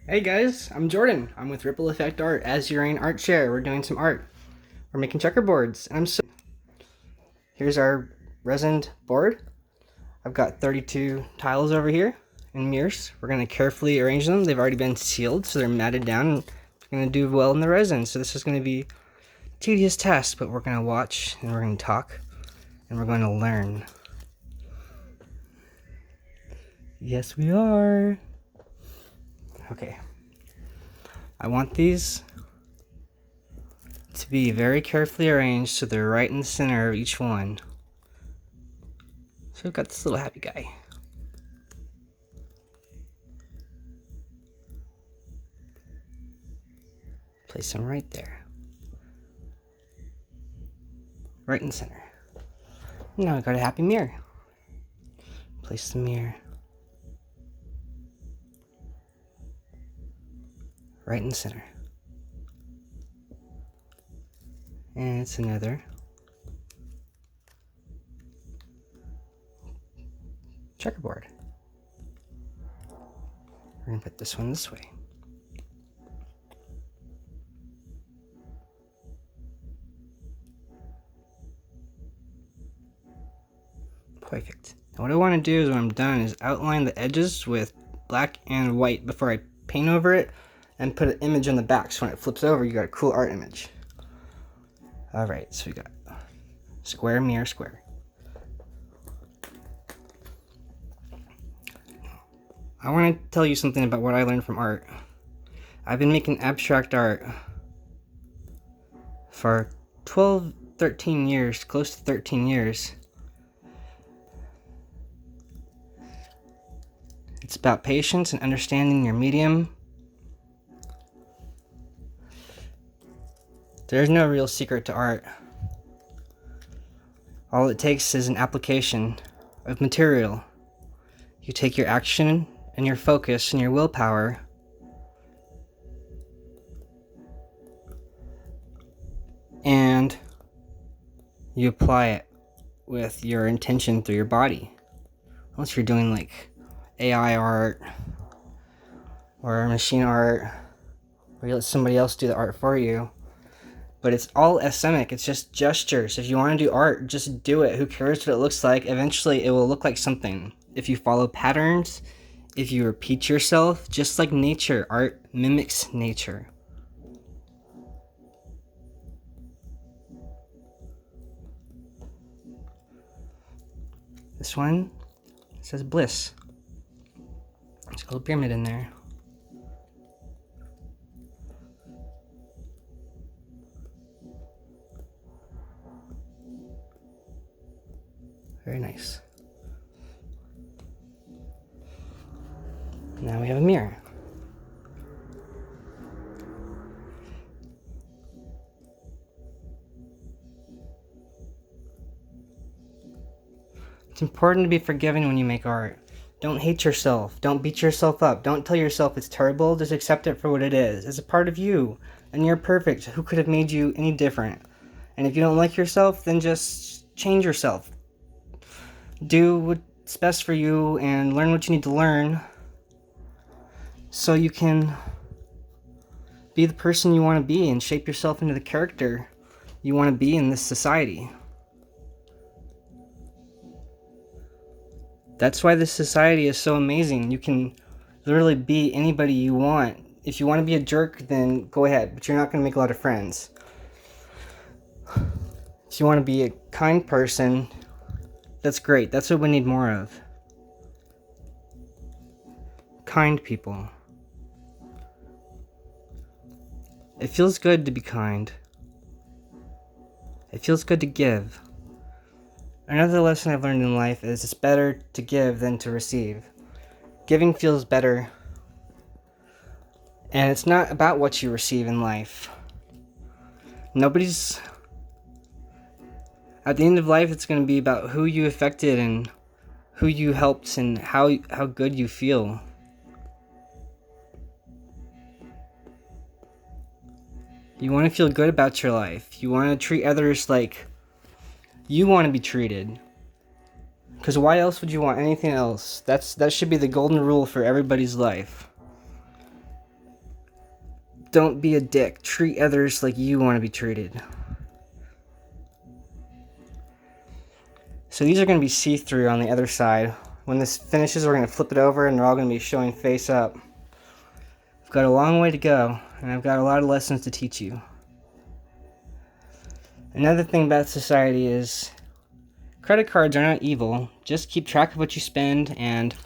Hey guys, I'm Jordan. I'm with Ripple Effect Art as your art share. We're doing some art. We're making checkerboards. Here's our resin board. I've got 32 tiles over here and mirrors. We're going to carefully arrange them. They've already been sealed, so they're matted down and they're going to do well in the resin. So this is going to be a tedious task, but we're going to watch and we're going to talk and we're going to learn. Yes, we are. Okay. I want these to be very carefully arranged so they're right in the center of each one. So we've got this little happy guy. Place him right there. Right in the center. Now I got a happy mirror. Place the mirror right in the center. And it's another checkerboard. We're going to put this one this way. Perfect. Now what I want to do is when I'm done is outline the edges with black and white before I paint over it and put an image on the back, so when it flips over you got a cool art image. Alright, so we got square, mirror, square. I want to tell you something about what I learned from art. I've been making abstract art for 12, 13 years, close to 13 years. It's about patience and understanding your medium. There's no real secret to art. All it takes is an application of material. You take your action and your focus and your willpower and you apply it with your intention through your body. Unless you're doing like AI art or machine art, or you let somebody else do the art for you. But it's all epistemic, it's just gestures. If you want to do art, just do it. Who cares what it looks like? Eventually it will look like something. If you follow patterns, if you repeat yourself, just like nature, art mimics nature. This one says bliss. There's a little pyramid in there. Very nice. Now we have a mirror. It's important to be forgiving when you make art. Don't hate yourself. Don't beat yourself up. Don't tell yourself it's terrible. Just accept it for what it is. It's a part of you, and you're perfect. Who could have made you any different? And if you don't like yourself, then just change yourself. Do what's best for you and learn what you need to learn so you can be the person you want to be and shape yourself into the character you want to be in this society. That's why this society is so amazing. You can literally be anybody you want. If you want to be a jerk, then go ahead, but you're not going to make a lot of friends. If you want to be a kind person, that's great. That's what we need more of. Kind people. It feels good to be kind. It feels good to give. Another lesson I've learned in life is it's better to give than to receive. Giving feels better. And it's not about what you receive in life. At the end of life, it's going to be about who you affected and who you helped and how good you feel. You want to feel good about your life. You want to treat others like you want to be treated. Because why else would you want anything else? That should be the golden rule for everybody's life. Don't be a dick. Treat others like you want to be treated. So these are going to be see-through on the other side. When this finishes, we're going to flip it over and they're all going to be showing face up. I've got a long way to go, and I've got a lot of lessons to teach you. Another thing about society is credit cards are not evil. Just keep track of what you spend and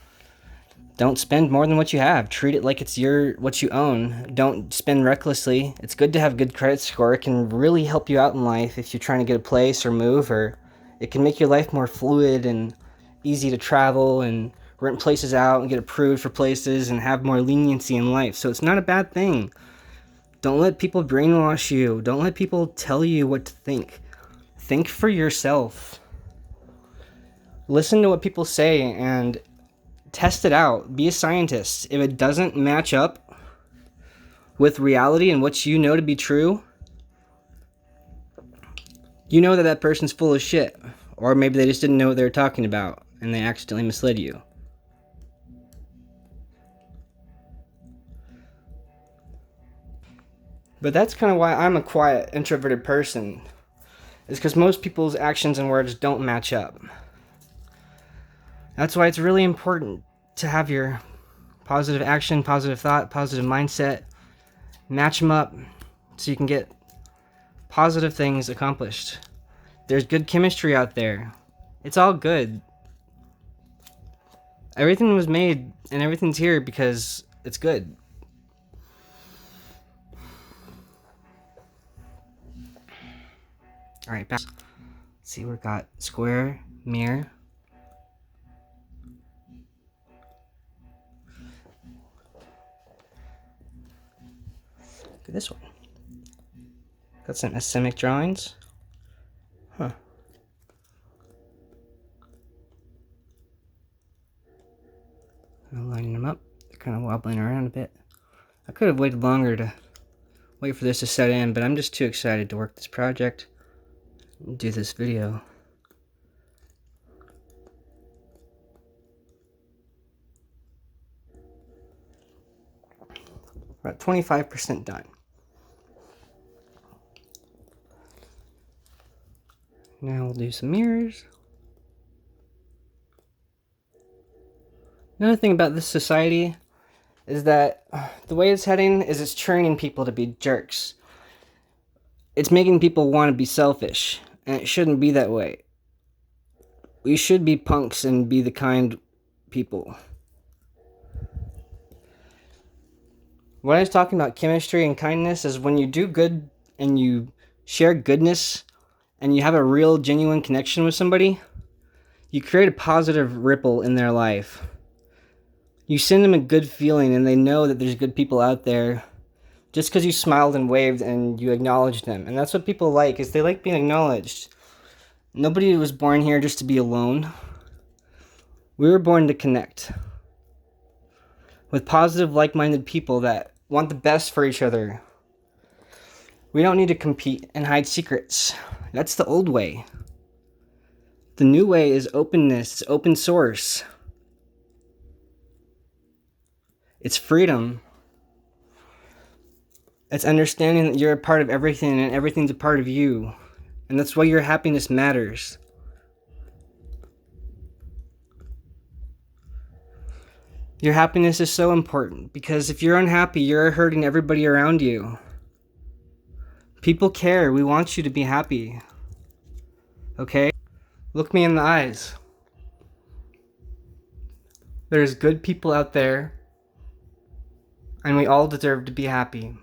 don't spend more than what you have. Treat it like it's what you own. Don't spend recklessly. It's good to have a good credit score. It can really help you out in life if you're trying to get a place or move, or it can make your life more fluid and easy to travel and rent places out and get approved for places and have more leniency in life. So it's not a bad thing. Don't let people brainwash you. Don't let people tell you what to think. Think for yourself. Listen to what people say and test it out. Be a scientist. If it doesn't match up with reality and what you know to be true, you know that person's full of shit. Or maybe they just didn't know what they were talking about and they accidentally misled you. But that's kind of why I'm a quiet, introverted person. It's because most people's actions and words don't match up. That's why it's really important to have your positive action, positive thought, positive mindset, match them up so you can get positive things accomplished. There's good chemistry out there. It's all good. Everything was made and everything's here because it's good. Alright, back. Let's see, we've got square, mirror. Look at this one. Got some asemic drawings. Huh. I'm lining them up. They're kind of wobbling around a bit. I could have waited longer to wait for this to set in, but I'm just too excited to work this project and do this video. We're at 25% done. Now we'll do some mirrors. Another thing about this society is that the way it's heading is it's training people to be jerks. It's making people want to be selfish, and it shouldn't be that way. We should be punks and be the kind people. When I was talking about chemistry and kindness is when you do good and you share goodness and you have a real genuine connection with somebody, you create a positive ripple in their life. You send them a good feeling and they know that there's good people out there just because you smiled and waved and you acknowledged them. And that's what people like, is they like being acknowledged. Nobody was born here just to be alone. We were born to connect with positive, like-minded people that want the best for each other. We don't need to compete and hide secrets. That's the old way. The new way is openness, it's open source. It's freedom. It's understanding that you're a part of everything and everything's a part of you. And that's why your happiness matters. Your happiness is so important because if you're unhappy, you're hurting everybody around you. People care. We want you to be happy. Okay? Look me in the eyes. There's good people out there, and we all deserve to be happy.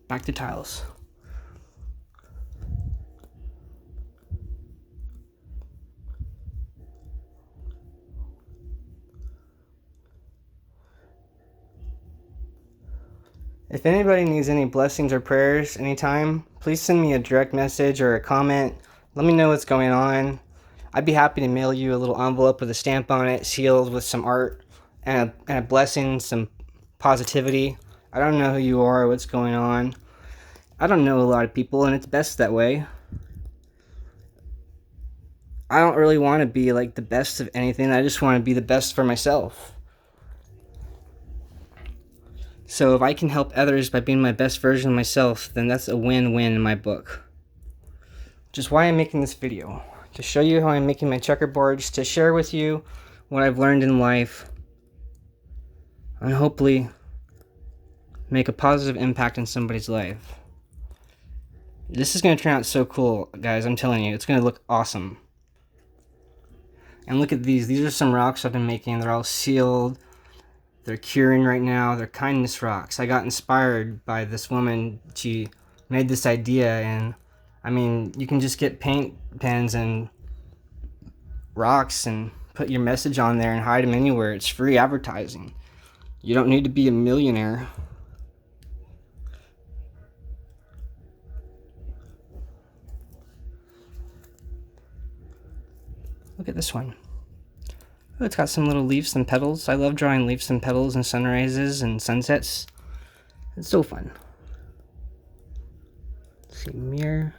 Back to tiles. If anybody needs any blessings or prayers anytime, please send me a direct message or a comment. Let me know what's going on. I'd be happy to mail you a little envelope with a stamp on it, sealed with some art and a blessing, some positivity. I don't know who you are or what's going on. I don't know a lot of people, and it's best that way. I don't really want to be like the best of anything. I just want to be the best for myself. So if I can help others by being my best version of myself, then that's a win-win in my book. Which is why I'm making this video. To show you how I'm making my checkerboards, to share with you what I've learned in life, and hopefully make a positive impact in somebody's life. This is going to turn out so cool, guys. I'm telling you, it's going to look awesome. And look at these. These are some rocks I've been making. They're all sealed. They're curing right now. They're kindness rocks. I got inspired by this woman. She made this idea, and I mean, you can just get paint pens and rocks and put your message on there and hide them anywhere. It's free advertising. You don't need to be a millionaire. Look at this one. Oh, it's got some little leaves and petals. I love drawing leaves and petals and sunrises and sunsets. It's so fun. Let's see, mirror,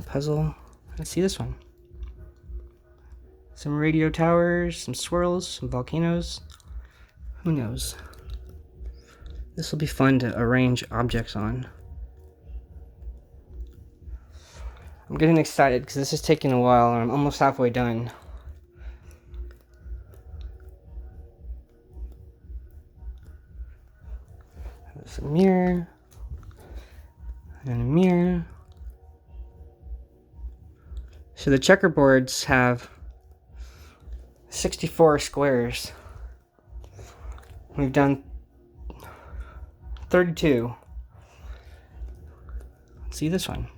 puzzle. Let's see this one. Some radio towers, some swirls, some volcanoes. Who knows? This will be fun to arrange objects on. I'm getting excited because this is taking a while and I'm almost halfway done. There's a mirror. And a mirror. So the checkerboards have 64 squares. We've done 32. See this one?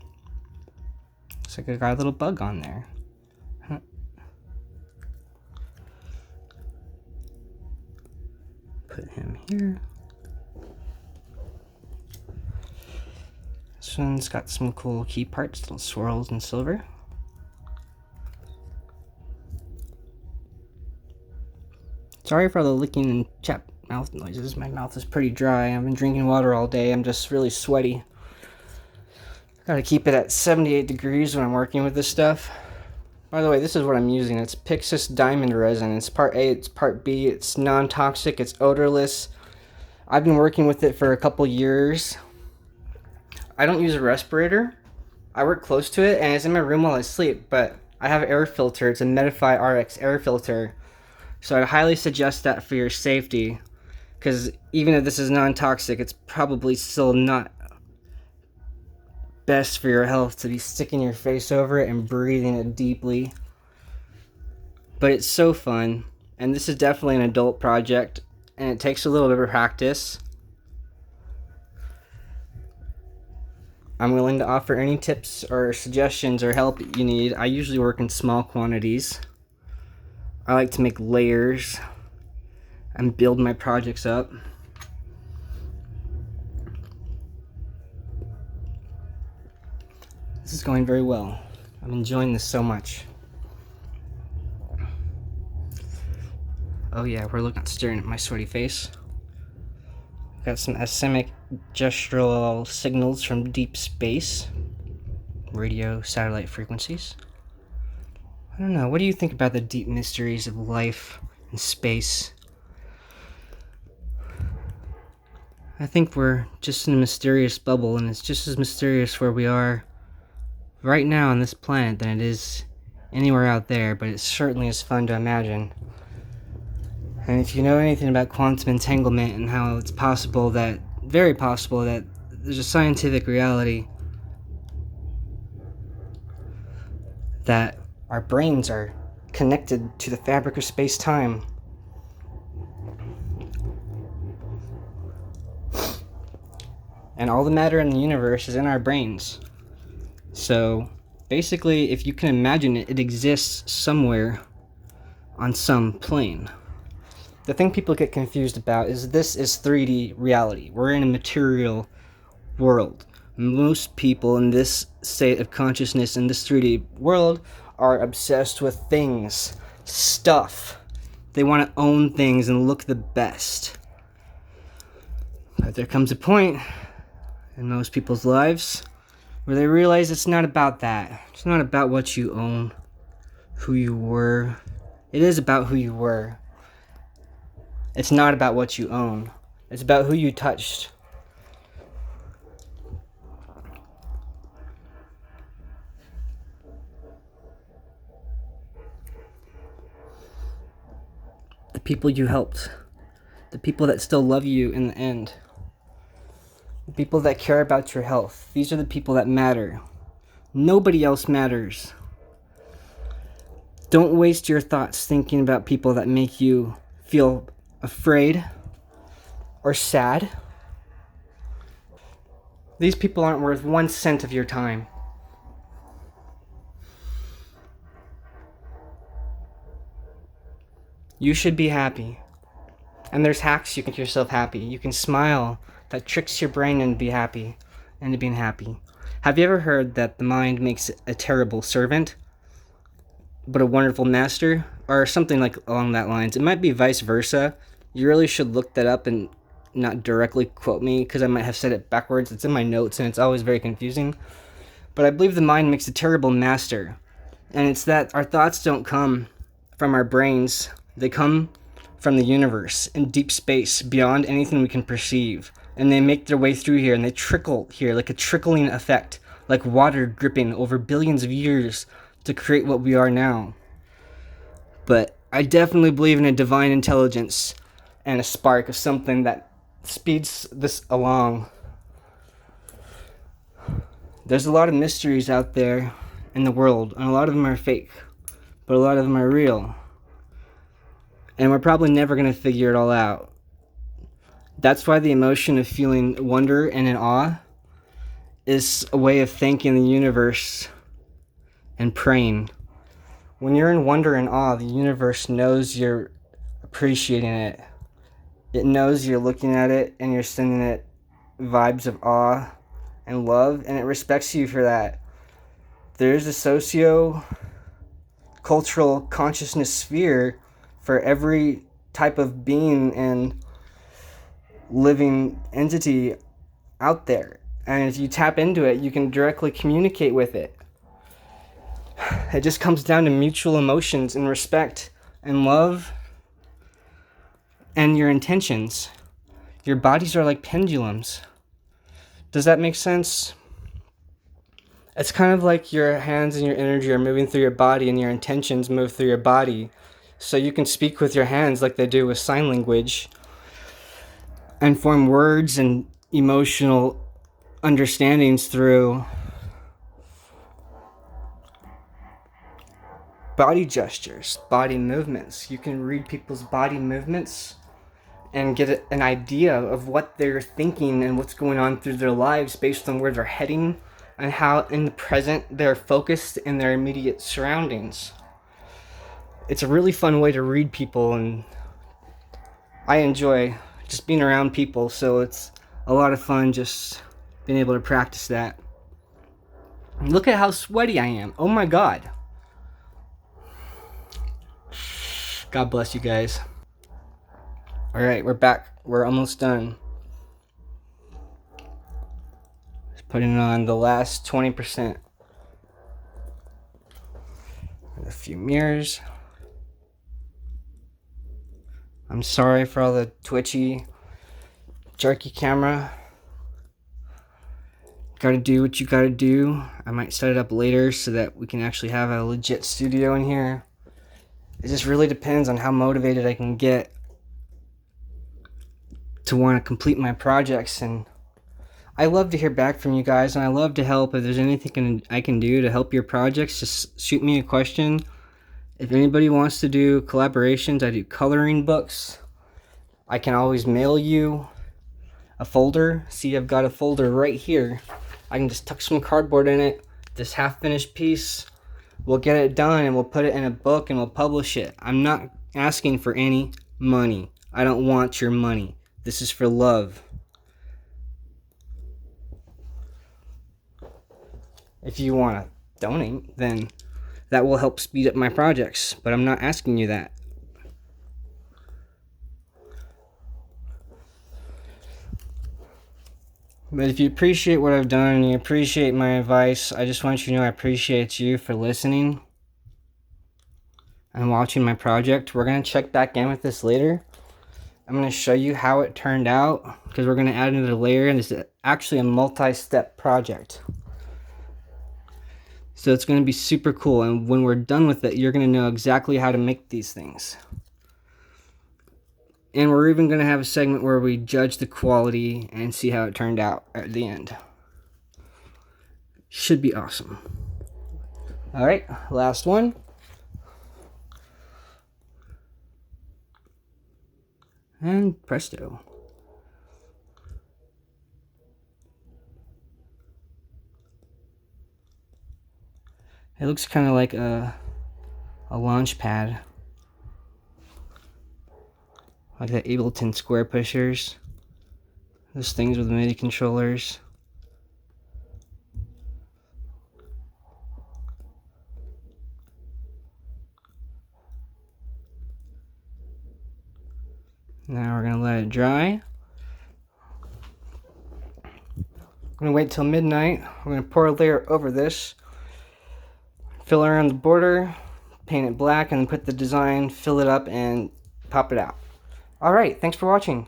Looks like I got a little bug on there. Huh. Put him here. This one's got some cool key parts, little swirls and silver. Sorry for the licking and chapped mouth noises. My mouth is pretty dry. I've been drinking water all day. I'm just really sweaty. Gotta keep it at 78 degrees when I'm working with this stuff. By the way, this is what I'm using. It's pixiss diamond resin. It's part A, it's part B. It's non-toxic, it's odorless. I've been working with it for a couple years. I don't use a respirator. I work close to it and it's in my room while I sleep, but I have an air filter. It's a Medify RX air filter. So I highly suggest that for your safety, because even if this is non-toxic, it's probably still not best for your health to be sticking your face over it and breathing it deeply. But it's so fun, and this is definitely an adult project, and it takes a little bit of practice. I'm willing to offer any tips or suggestions or help you need. I usually work in small quantities. I like to make layers and build my projects up. This is going very well. I'm enjoying this so much. Oh yeah, we're staring at my sweaty face. Got some asemic gestural signals from deep space. Radio satellite frequencies. I don't know, what do you think about the deep mysteries of life and space? I think we're just in a mysterious bubble, and it's just as mysterious where we are right now on this planet than it is anywhere out there, but it certainly is fun to imagine. And if you know anything about quantum entanglement and how it's possible that, very possible that there's a scientific reality that our brains are connected to the fabric of space-time. And all the matter in the universe is in our brains. So, basically, if you can imagine it, it exists somewhere on some plane. The thing people get confused about is this is 3D reality. We're in a material world. Most people in this state of consciousness in this 3D world are obsessed with things, stuff. They want to own things and look the best. But there comes a point in most people's lives where they realize it's not about that. It's not about what you own. who you were. It is about who you were. It's not about what you own. It's about who you touched. The people you helped. The people that still love you in the end. The people that care about your health. These are the people that matter. Nobody else matters. Don't waste your thoughts thinking about people that make you feel afraid or sad. These people aren't worth 1 cent of your time. You should be happy. And there's hacks you can make yourself happy. You can smile. That tricks your brain into be happy, into being happy. Have you ever heard that the mind makes a terrible servant, but a wonderful master? Or something like along that lines. It might be vice versa. You really should look that up and not directly quote me, because I might have said it backwards. It's in my notes and it's always very confusing. But I believe the mind makes a terrible master. And it's that our thoughts don't come from our brains. They come from the universe in deep space beyond anything we can perceive. And they make their way through here and they trickle here like a trickling effect, like water dripping over billions of years to create what we are now. But I definitely believe in a divine intelligence and a spark of something that speeds this along. There's a lot of mysteries out there in the world, and a lot of them are fake, but a lot of them are real. And we're probably never going to figure it all out. That's why the emotion of feeling wonder and in awe is a way of thanking the universe and praying. When you're in wonder and awe, the universe knows you're appreciating it. It knows you're looking at it and you're sending it vibes of awe and love, and it respects you for that. There's a socio-cultural consciousness sphere for every type of being and living entity out there. And if you tap into it, you can directly communicate with it. It just comes down to mutual emotions and respect and love and your intentions. Your bodies are like pendulums. Does that make sense? It's kind of like your hands and your energy are moving through your body and your intentions move through your body. So you can speak with your hands like they do with sign language and form words and emotional understandings through body gestures, body movements. You can read people's body movements and get an idea of what they're thinking and what's going on through their lives based on where they're heading and how in the present they're focused in their immediate surroundings. It's a really fun way to read people, and I enjoy just being around people, so it's a lot of fun just being able to practice that. Look at how sweaty I am. Oh my God. God bless you guys. All right, we're back. We're almost done. Just putting on the last 20%. A few mirrors. I'm sorry for all the twitchy, jerky camera. Gotta do what you gotta do. I might set it up later so that we can actually have a legit studio in here. It just really depends on how motivated I can get to want to complete my projects. And I love to hear back from you guys, and I love to help. If there's anything I can do to help your projects, just shoot me a question. If anybody wants to do collaborations, I do coloring books. I can always mail you a folder. See, I've got a folder right here. I can just tuck some cardboard in it, this half-finished piece. We'll get it done and we'll put it in a book and we'll publish it. I'm not asking for any money. I don't want your money. This is for love. If you want to donate, then that will help speed up my projects, but I'm not asking you that. But if you appreciate what I've done and you appreciate my advice, I just want you to know I appreciate you for listening. and watching my project. We're going to check back in with this later. I'm going to show you how it turned out because we're going to add another layer, and this is actually a multi-step project. So it's going to be super cool, and when we're done with it, you're going to know exactly how to make these things. And we're even going to have a segment where we judge the quality and see how it turned out at the end. Should be awesome. Alright, last one. And presto. It looks kind of like a launch pad. Like the Ableton square pushers. Those things with MIDI controllers. Now we're going to let it dry. I'm going to wait till midnight. We're going to pour a layer over this. Fill around the border. Paint it black and put the design, fill it up, and pop it out. Alright, thanks for watching.